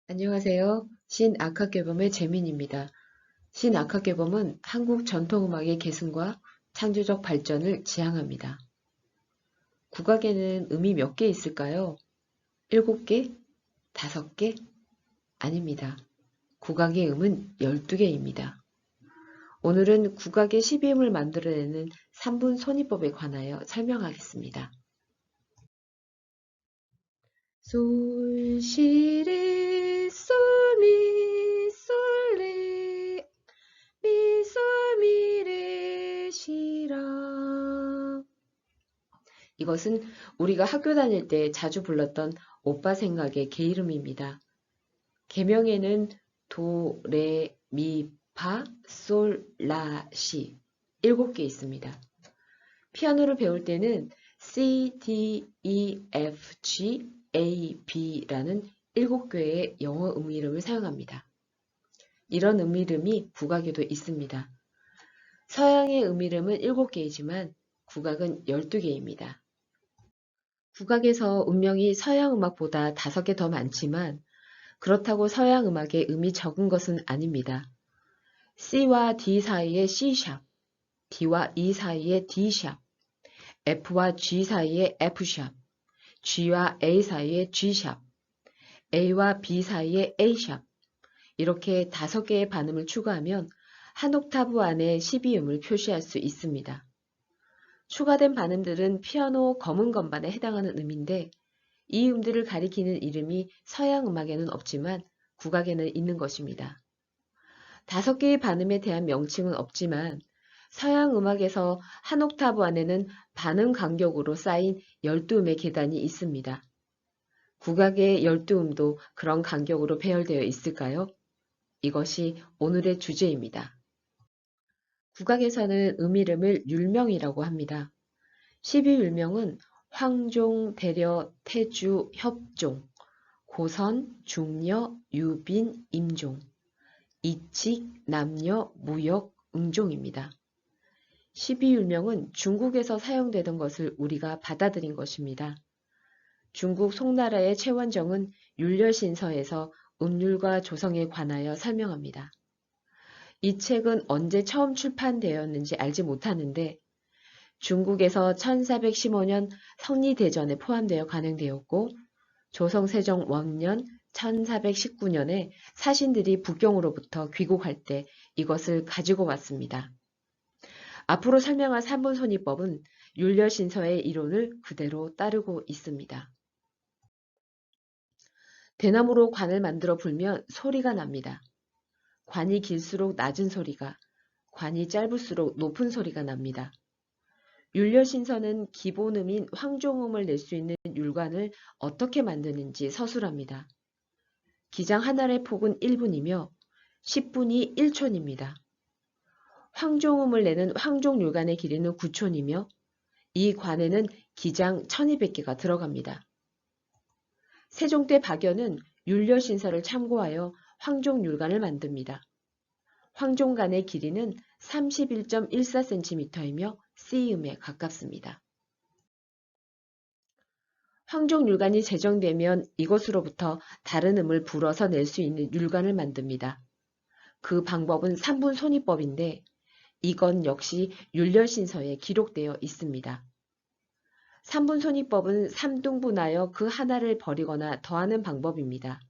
안녕하세요. 신악학개범의 재민입니다. 신악학개범은 한국 전통음악의 계승과 창조적 발전을 지향합니다. 국악에는 음이 몇 개 있을까요? 7개? 5개? 아닙니다. 국악의 음은 12개입니다. 오늘은 국악의 12음을 만들어내는 3분 손이법에 관하여 설명하겠습니다. 솔, 시, 레, 솔, 미, 솔, 레, 미, 솔, 미, 레, 시, 라. 이것은 우리가 학교 다닐 때 자주 불렀던 오빠 생각의 개 이름입니다. 계명에는 도, 레, 미, 파, 솔, 라, 시 7개 있습니다. 피아노를 배울 때는 C, D, E, F, G, A, B라는 7개의 영어 음이름을 사용합니다. 이런 음이름이 국악에도 있습니다. 서양의 음이름은 7개이지만 국악은 12개입니다. 국악에서 음명이 서양 음악보다 5개 더 많지만 그렇다고 서양 음악에 음이 적은 것은 아닙니다. C와 D 사이의 C샵, D와 E 사이의 D샵, F와 G 사이의 F샵, G와 A 사이의 G샵, A와 B 사이의 A샵 이렇게 5개의 반음을 추가하면 한 옥타브 안에 12음을 표시할 수 있습니다. 추가된 반음들은 피아노 검은 건반에 해당하는 음인데 이 음들을 가리키는 이름이 서양 음악에는 없지만 국악에는 있는 것입니다. 5개의 반음에 대한 명칭은 없지만 서양 음악에서 한 옥타브 안에는 반음 간격으로 쌓인 12음의 계단이 있습니다. 국악의 12음도 그런 간격으로 배열되어 있을까요? 이것이 오늘의 주제입니다. 국악에서는 음이름을 율명이라고 합니다. 12율명은 황종, 대려, 태주, 협종, 고선, 중려, 유빈, 임종, 이칙, 남녀, 무역, 응종입니다. 12율명은 중국에서 사용되던 것을 우리가 받아들인 것입니다. 중국 송나라의 최원정은 율려신서에서 음률과 조성에 관하여 설명합니다. 이 책은 언제 처음 출판되었는지 알지 못하는데 중국에서 1415년 성리대전에 포함되어 간행되었고 조선세종 원년 1419년에 사신들이 북경으로부터 귀국할 때 이것을 가지고 왔습니다. 앞으로 설명할 삼분손이법은 율려신서의 이론을 그대로 따르고 있습니다. 대나무로 관을 만들어 불면 소리가 납니다. 관이 길수록 낮은 소리가, 관이 짧을수록 높은 소리가 납니다. 율려신서는 기본음인 황종음을 낼 수 있는 율관을 어떻게 만드는지 서술합니다. 기장 하나의 폭은 1분이며 10분이 1촌입니다. 황종음을 내는 황종율관의 길이는 9촌이며 이 관에는 기장 1200개가 들어갑니다. 세종 때 박연은 율려신서를 참고하여 황종율관을 만듭니다. 황종관의 길이는 31.14cm이며 C음에 가깝습니다. 황종율관이 제정되면 이것으로부터 다른 음을 불어서 낼 수 있는 율관을 만듭니다. 그 방법은 3분 손이법인데 이건 역시 율려신서에 기록되어 있습니다. 3분 손이법은 3등분하여 그 하나를 버리거나 더하는 방법입니다.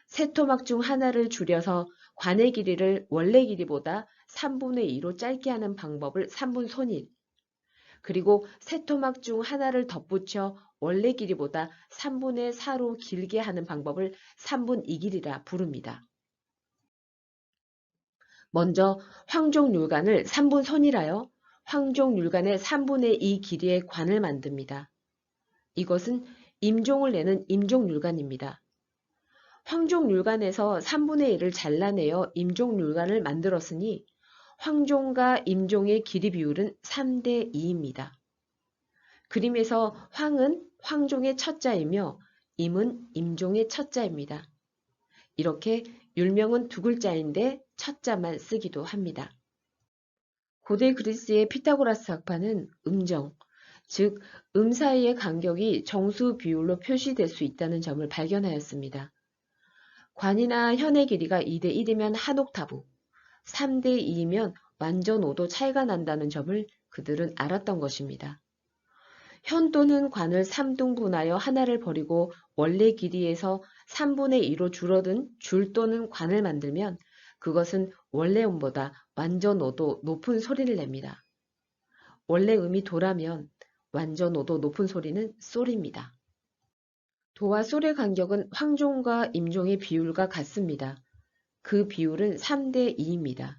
세 토막 중 하나를 줄여서 관의 길이를 원래 길이보다 3분의 2로 짧게 하는 방법을 3분 손일, 그리고 세 토막 중 하나를 덧붙여 원래 길이보다 3분의 4로 길게 하는 방법을 3분 2길이라 부릅니다. 먼저 황종율관을 3분 손이라여 황종율관의 3분의 2 길이의 관을 만듭니다. 이것은 임종을 내는 임종율관입니다. 황종율관에서 3분의 1을 잘라내어 임종율관을 만들었으니 황종과 임종의 길이 비율은 3대 2입니다. 그림에서 황은 황종의 첫자이며 임은 임종의 첫자입니다. 이렇게 율명은 두 글자인데 첫자만 쓰기도 합니다. 고대 그리스의 피타고라스 학파는 음정, 즉 음 사이의 간격이 정수 비율로 표시될 수 있다는 점을 발견하였습니다. 관이나 현의 길이가 2대 1이면 한 옥타브, 3대 2이면 완전 5도 차이가 난다는 점을 그들은 알았던 것입니다. 현 또는 관을 3등분하여 하나를 버리고 원래 길이에서 3분의 2로 줄어든 줄 또는 관을 만들면 그것은 원래 음보다 완전 5도 높은 소리를 냅니다. 원래 음이 도라면 완전 5도 높은 소리는 솔입니다. 도와 솔의 간격은 황종과 임종의 비율과 같습니다. 그 비율은 3대 2입니다.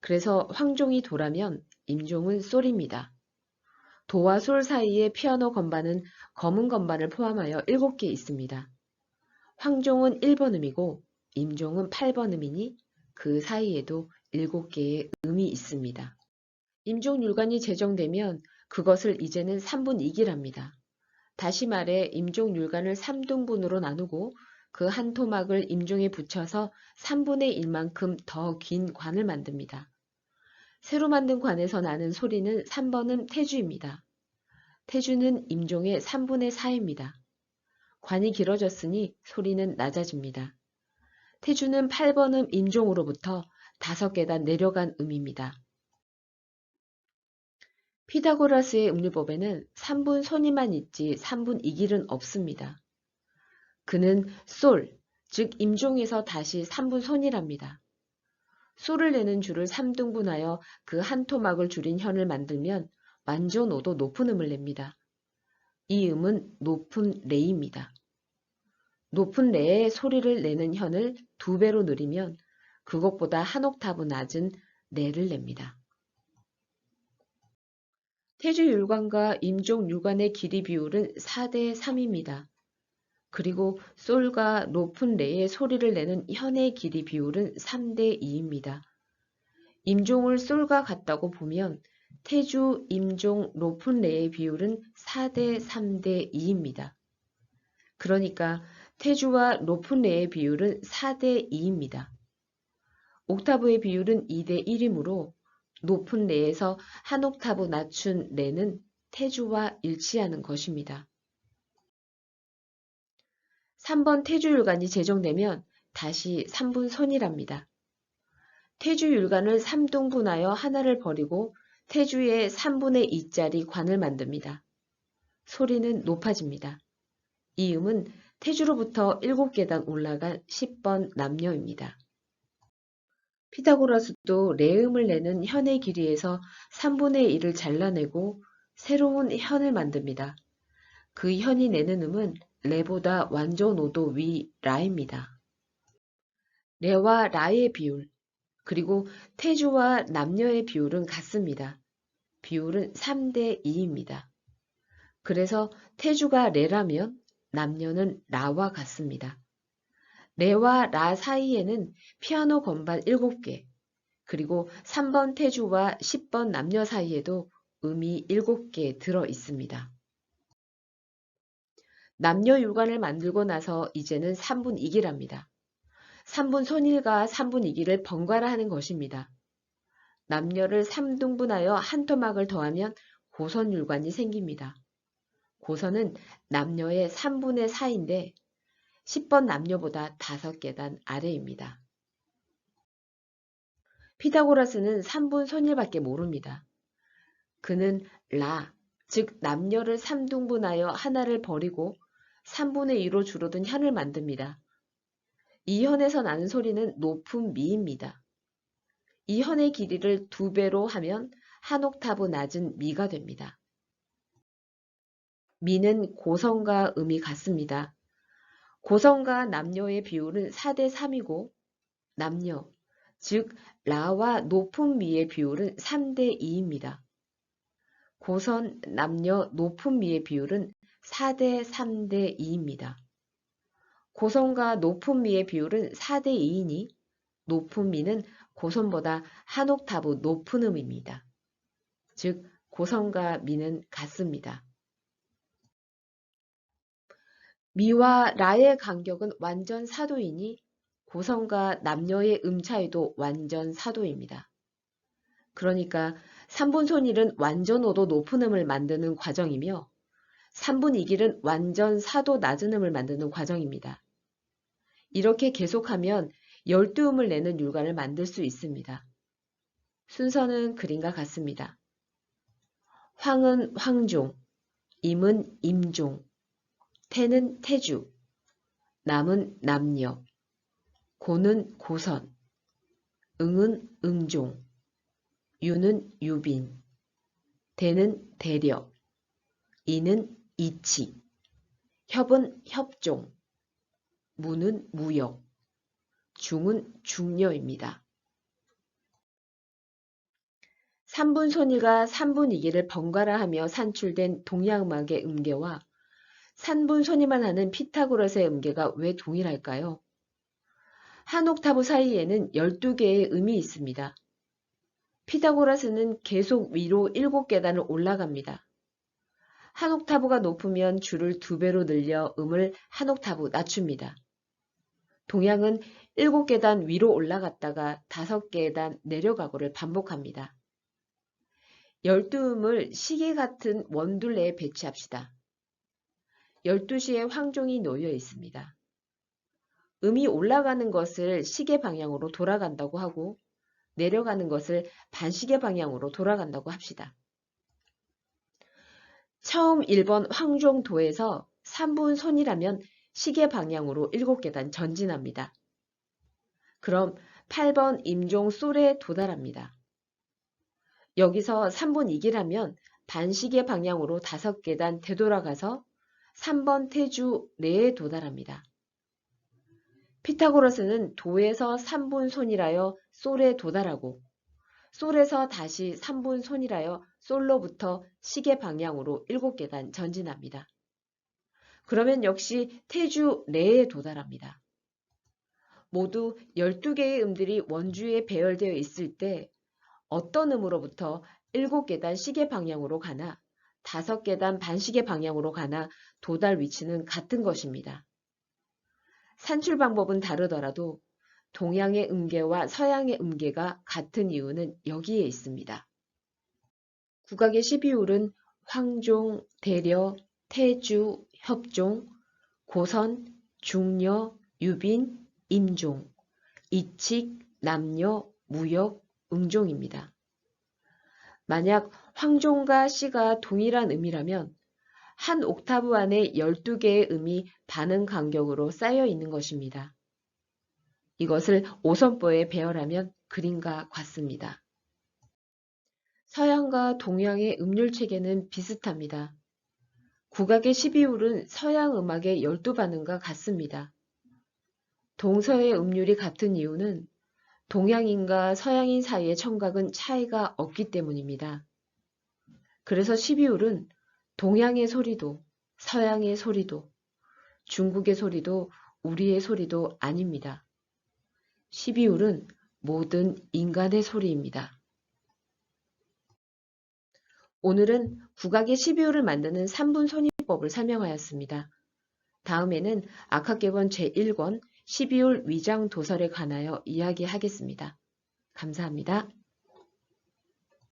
그래서 황종이 도라면 임종은 솔입니다. 도와 솔 사이의 피아노 건반은 검은 건반을 포함하여 7개 있습니다. 황종은 1번 음이고 임종은 8번 음이니 그 사이에도 7개의 음이 있습니다. 임종율관이 제정되면 그것을 이제는 3분 2기랍니다. 다시 말해 임종율관을 3등분으로 나누고 그 한 토막을 임종에 붙여서 3분의 1만큼 더 긴 관을 만듭니다. 새로 만든 관에서 나는 소리는 3번음 태주입니다. 태주는 임종의 3분의 4입니다. 관이 길어졌으니 소리는 낮아집니다. 태주는 8번음 임종으로부터 5계단 내려간 음입니다. 피타고라스의 음률법에는 3분 손이만 있지 3분 이길은 없습니다. 그는 솔, 즉 임종에서 다시 3분 손이랍니다. 솔을 내는 줄을 3등분하여 그 한 토막을 줄인 현을 만들면 완전 5도 높은 음을 냅니다. 이 음은 높은 레입니다. 높은 레의 소리를 내는 현을 2배로 늘리면 그것보다 한 옥타브 낮은 레를 냅니다. 태주율관과 임종율관의 길이 비율은 4대 3입니다. 그리고 솔과 높은 레의 소리를 내는 현의 길이 비율은 3대 2입니다. 임종을 솔과 같다고 보면 태주, 임종, 높은 레의 비율은 4대 3대 2입니다. 그러니까 태주와 높은 레의 비율은 4대 2입니다. 옥타브의 비율은 2대 1이므로 높은 레에서 한 옥타브 낮춘 레는 태주와 일치하는 것입니다. 3번 태주율관이 제정되면 다시 3분 손이랍니다. 태주율관을 3등분하여 하나를 버리고 태주의 3분의 2짜리 관을 만듭니다. 소리는 높아집니다. 이 음은 태주로부터 7계단 올라간 10번 남녀입니다. 피타고라스도 레음을 내는 현의 길이에서 3분의 1을 잘라내고 새로운 현을 만듭니다. 그 현이 내는 음은 레보다 완전 5도 위 라입니다. 레와 라의 비율, 그리고 태주와 남녀의 비율은 같습니다. 비율은 3대 2입니다. 그래서 태주가 레라면 남녀는 라와 같습니다. 레와 라 사이에는 피아노 건반 7개, 그리고 3번 태주와 10번 남녀 사이에도 음이 7개 들어 있습니다. 남녀 율관을 만들고 나서 이제는 3분 2기랍니다. 3분 손일과 3분 2기를 번갈아 하는 것입니다. 남녀를 3등분하여 한 토막을 더하면 고선율관이 생깁니다. 고선은 남녀의 3분의 4인데 10번 남녀보다 5계단 아래입니다. 피타고라스는 3분 손일밖에 모릅니다. 그는 라, 즉 남녀를 3등분하여 하나를 버리고 3분의 2로 줄어든 현을 만듭니다. 이 현에서 나는 소리는 높은 미입니다. 이 현의 길이를 2배로 하면 한 옥타브 낮은 미가 됩니다. 미는 고성과 음이 같습니다. 고성과 남녀의 비율은 4대 3이고 남녀, 즉 라와 높은 미의 비율은 3대 2입니다. 고선, 남녀, 높은 미의 비율은 4대 3대 2입니다. 고선과 높은 미의 비율은 4대 2이니 높은 미는 고선보다 한 옥타브 높은 음입니다. 즉 고선과 미는 같습니다. 미와 라의 간격은 완전 사도이니 고선과 남녀의 음 차이도 완전 사도입니다. 그러니까 3분 손일은 완전 5도 높은 음을 만드는 과정이며 3분 이길은 완전 4도 낮은 음을 만드는 과정입니다. 이렇게 계속하면 12음을 내는 율관을 만들 수 있습니다. 순서는 그림과 같습니다. 황은 황종, 임은 임종, 태는 태주, 남은 남녀, 고는 고선, 응은 응종, 유는 유빈, 대는 대려, 이는 이치, 협은 협종, 무는 무역, 중은 중려입니다. 3분손일과 3분위기를 번갈아 하며 산출된 동양음악의 음계와 3분손이만 하는 피타고라스의 음계가 왜 동일할까요? 한 옥타브 사이에는 12개의 음이 있습니다. 피타고라스는 계속 위로 7계단을 올라갑니다. 한 옥타브가 높으면 줄을 2배로 늘려 음을 한 옥타브 낮춥니다. 동양은 7계단 위로 올라갔다가 5계단 내려가고를 반복합니다. 12음을 시계 같은 원둘레에 배치합시다. 12시에 황종이 놓여 있습니다. 음이 올라가는 것을 시계 방향으로 돌아간다고 하고 내려가는 것을 반시계 방향으로 돌아간다고 합시다. 처음 1번 황종도에서 3분손이라면 시계 방향으로 7계단 전진합니다. 그럼 8번 임종 솔에 도달합니다. 여기서 3분위기라면 반시계 방향으로 5계단 되돌아가서 3번 태주 레에 도달합니다. 피타고라스는 도에서 3분손이라여 솔에 도달하고 솔에서 다시 3분손이라여 솔로부터 시계 방향으로 7계단 전진합니다. 그러면 역시 태주 레에 도달합니다. 모두 12개의 음들이 원주에 배열되어 있을 때 어떤 음으로부터 7계단 시계 방향으로 가나 5계단 반시계 방향으로 가나 도달 위치는 같은 것입니다. 산출 방법은 다르더라도 동양의 음계와 서양의 음계가 같은 이유는 여기에 있습니다. 국악의 12율은 황종, 대려, 태주, 협종, 고선, 중려, 유빈, 임종, 이칙, 남녀, 무역, 응종입니다. 만약 황종과 시가 동일한 음이라면 한 옥타브 안에 12개의 음이 반응 간격으로 쌓여 있는 것입니다. 이것을 오선보에 배열하면 그림과 같습니다. 서양과 동양의 음률 체계는 비슷합니다. 국악의 12율은 서양 음악의 12반응과 같습니다. 동서의 음률이 같은 이유는 동양인과 서양인 사이의 청각은 차이가 없기 때문입니다. 그래서 12율은 동양의 소리도 서양의 소리도 중국의 소리도 우리의 소리도 아닙니다. 12율은 모든 인간의 소리입니다. 오늘은 국악의 12율을 만드는 3분 손이법을 설명하였습니다. 다음에는 악학개론 제1권 12율 위장 도설에 관하여 이야기하겠습니다. 감사합니다.